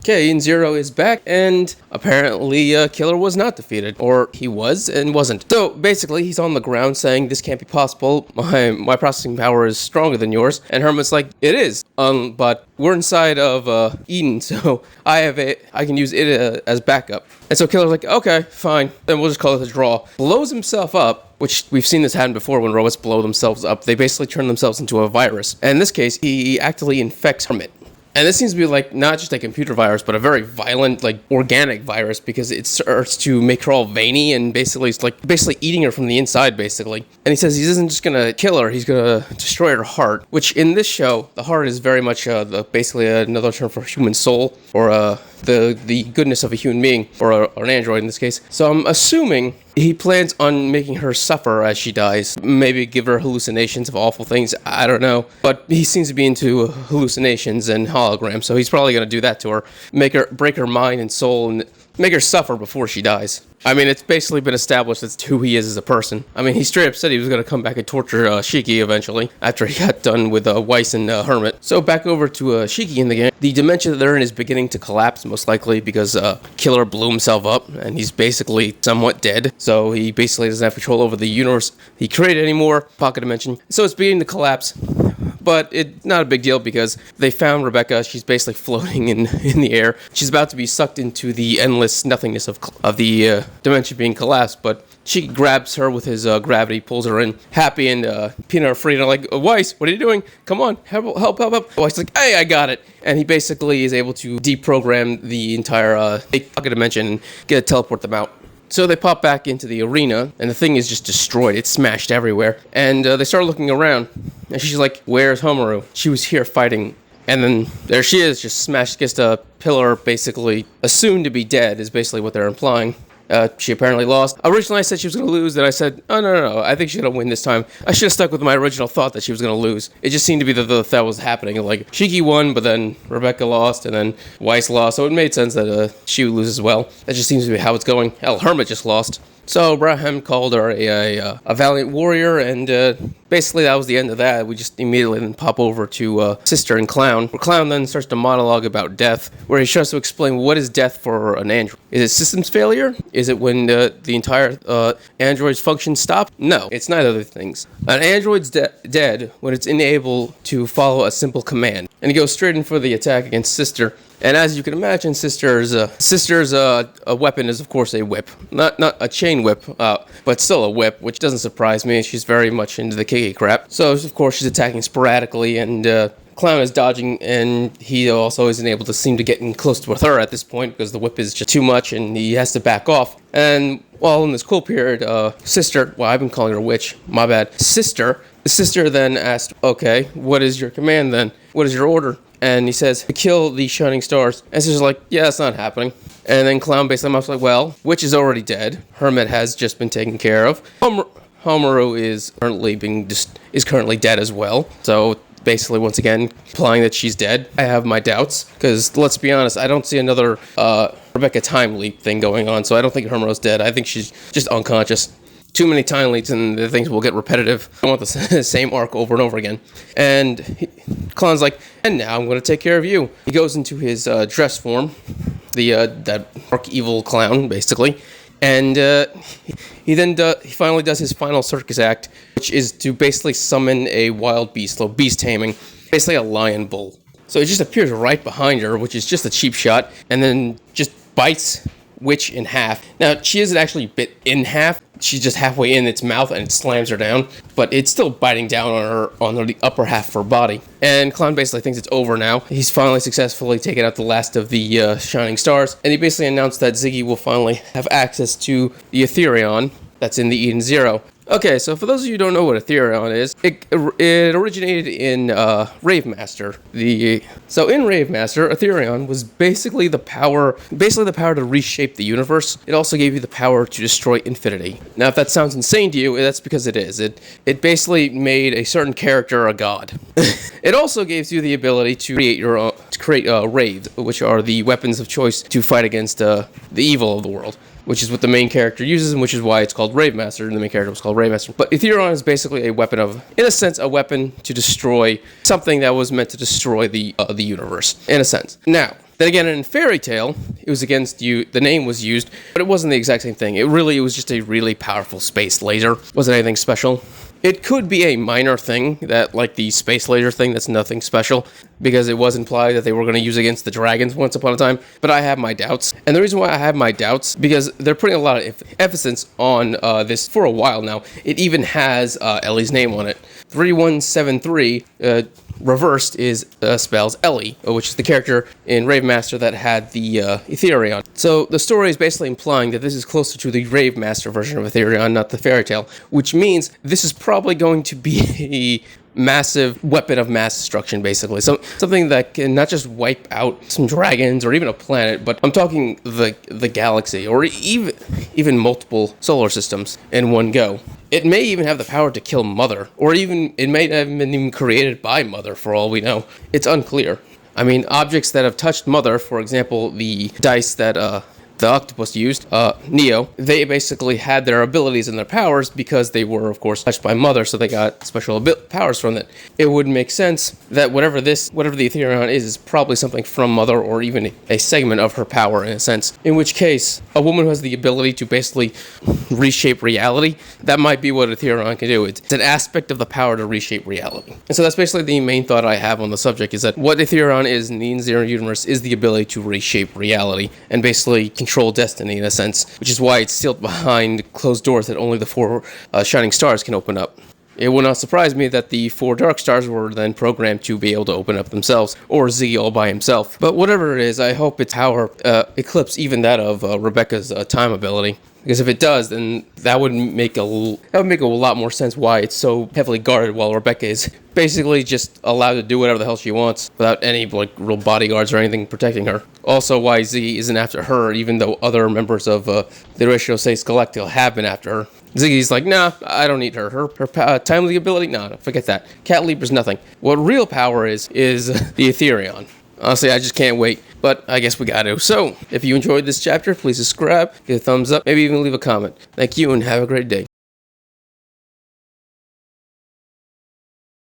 Okay, Eden Zero is back, and apparently Killer was not defeated. Or he was and wasn't. So, basically, he's on the ground saying, this can't be possible, my processing power is stronger than yours. And Hermit's like, it is, but we're inside of Eden, so I can use it as backup. And so Killer's like, okay, fine, then we'll just call it a draw. Blows himself up, which we've seen this happen before when robots blow themselves up. They basically turn themselves into a virus. And in this case, he actively infects Hermit. And this seems to be like not just a computer virus, but a very violent, like organic virus, because it starts to make her all veiny and basically it's like basically eating her from the inside, basically. And he says he isn't just gonna kill her; he's gonna destroy her heart. Which in this show, the heart is very much basically another term for human soul, or the goodness of a human being, or an android in this case. So I'm assuming he plans on making her suffer as she dies. Maybe give her hallucinations of awful things. I don't know. But he seems to be into hallucinations and holograms, so he's probably going to do that to her. Break her mind and soul and make her suffer before she dies. I mean, it's basically been established that's who he is as a person. I mean, he straight up said he was going to come back and torture Shiki eventually, after he got done with Weiss and Hermit. So back over to Shiki in the game. The dimension that they're in is beginning to collapse, most likely because Killer blew himself up, and he's basically somewhat dead. So he basically doesn't have control over the universe he created anymore, pocket dimension. So it's beginning to collapse. But it's not a big deal because they found Rebecca. She's basically floating in the air. She's about to be sucked into the endless nothingness of the dimension being collapsed. But she grabs her with his gravity, pulls her in. Happy and Peanut are free. And are like, Weiss, what are you doing? Come on, help. Weiss is like, hey, I got it. And he basically is able to deprogram the entire pocket dimension and teleport them out. So they pop back into the arena, and the thing is just destroyed. It's smashed everywhere. And they start looking around, and she's like, where's Homaru? She was here fighting. And then there she is, just smashed against a pillar, basically assumed to be dead, is basically what they're implying. She apparently lost. Originally I said she was going to lose, then I said, oh, no, I think she's going to win this time. I should have stuck with my original thought that she was going to lose. It just seemed to be that was happening. Like, Shiki won, but then Rebecca lost, and then Weiss lost, so it made sense that she would lose as well. That just seems to be how it's going. Hell, Hermit just lost. So Braham called her a valiant warrior, and basically that was the end of that. We just immediately then pop over to Sister and Clown. Where Clown then starts to monologue about death, where he tries to explain what is death for an android. Is it systems failure? Is it when the entire android's function stop? No, it's neither of the things. An android's dead when it's unable to follow a simple command. And he goes straight in for the attack against Sister. And as you can imagine, Sister's a weapon is, of course, a whip. Not a chain whip, but still a whip, which doesn't surprise me. She's very much into the KK crap. So, of course, she's attacking sporadically, and Clown is dodging, and he also isn't able to seem to get in close with her at this point, because the whip is just too much, and he has to back off. And while in this cool period, Sister, well, I've been calling her Witch, my bad, Sister then asked, okay, what is your command then? What is your order? And he says, to kill the shining stars. And Sister's like, yeah, that's not happening. And then Clown basically was like, well, Witch is already dead. Hermit has just been taken care of. Homaru is currently dead as well. So basically, once again, implying that she's dead. I have my doubts, because let's be honest, I don't see another Rebecca time leap thing going on. So I don't think Homaru's dead. I think she's just unconscious. Too many time leaps and the things will get repetitive. I want the same arc over and over again. And Clown's like, and now I'm going to take care of you. He goes into his dress form, that dark evil clown, basically. And he finally does his final circus act, which is to basically summon a wild beast, so beast taming, basically a lion bull. So it just appears right behind her, which is just a cheap shot, and then just bites Witch in half. Now, she isn't actually bit in half. She's just halfway in its mouth and it slams her down, but it's still biting down on the upper half of her body. And Clown basically thinks it's over now. He's finally successfully taken out the last of the shining stars, and he basically announced that Ziggy will finally have access to the Etherion that's in the Eden Zero. Okay, so for those of you who don't know what Etherion is, it originated in Ravemaster. So in Ravemaster, Etherion was basically the power to reshape the universe. It also gave you the power to destroy infinity. Now, if that sounds insane to you, that's because it is. It basically made a certain character a god. It also gives you the ability to create raids, which are the weapons of choice to fight against the evil of the world, which is what the main character uses, and which is why it's called Ravemaster, and the main character was called Ravemaster. But Etherion is basically a weapon a weapon to destroy something that was meant to destroy the universe, in a sense. Now, Then again, in Fairy Tail, it was against you. The name was used, but it wasn't the exact same thing. It was just a really powerful space laser. Wasn't anything special. It could be a minor thing, that like the space laser thing, that's nothing special, because it was implied that they were going to use against the dragons once upon a time, but I have my doubts. And the reason why I have my doubts, because they're putting a lot of emphasis on this for a while now. It even has Ellie's name on it. 3173, reversed spells Ellie, which is the character in Rave Master that had the Etherion. So the story is basically implying that this is closer to the Rave Master version of Etherion, not the Fairy Tail, which means this is probably going to be a massive weapon of mass destruction, basically. Something that can not just wipe out some dragons or even a planet, but I'm talking the galaxy, or even multiple solar systems in one go. It may even have the power to kill Mother, or even it may have been even created by Mother, for all we know. It's unclear. I mean, objects that have touched Mother, for example, the dice that the octopus used, Neo, they basically had their abilities and their powers because they were, of course, touched by Mother, so they got special powers from it. It would make sense that whatever the Etherion is probably something from Mother, or even a segment of her power, in a sense. In which case, a woman who has the ability to basically reshape reality, that might be what Etherion can do. It's an aspect of the power to reshape reality. And so that's basically the main thought I have on the subject, is that what Etherion is in the Zero universe is the ability to reshape reality, and basically control destiny, in a sense, which is why it's sealed behind closed doors that only the 4 shining stars can open up. It would not surprise me that the 4 dark stars were then programmed to be able to open up themselves, or Ziggy all by himself. But whatever it is, I hope its power eclipse even that of Rebecca's time ability. Because if it does, then that would make a lot more sense why it's so heavily guarded, while Rebecca is basically just allowed to do whatever the hell she wants without any real bodyguards or anything protecting her. Also, why Z isn't after her, even though other members of the Ratio 6 Galactica have been after her. Ziggy's like, nah, I don't need her. Her timely ability? Nah, forget that. Cat Leap is nothing. What real power is the Etherion. Honestly, I just can't wait, but I guess we got to. So, if you enjoyed this chapter, please subscribe, give a thumbs up, maybe even leave a comment. Thank you, and have a great day.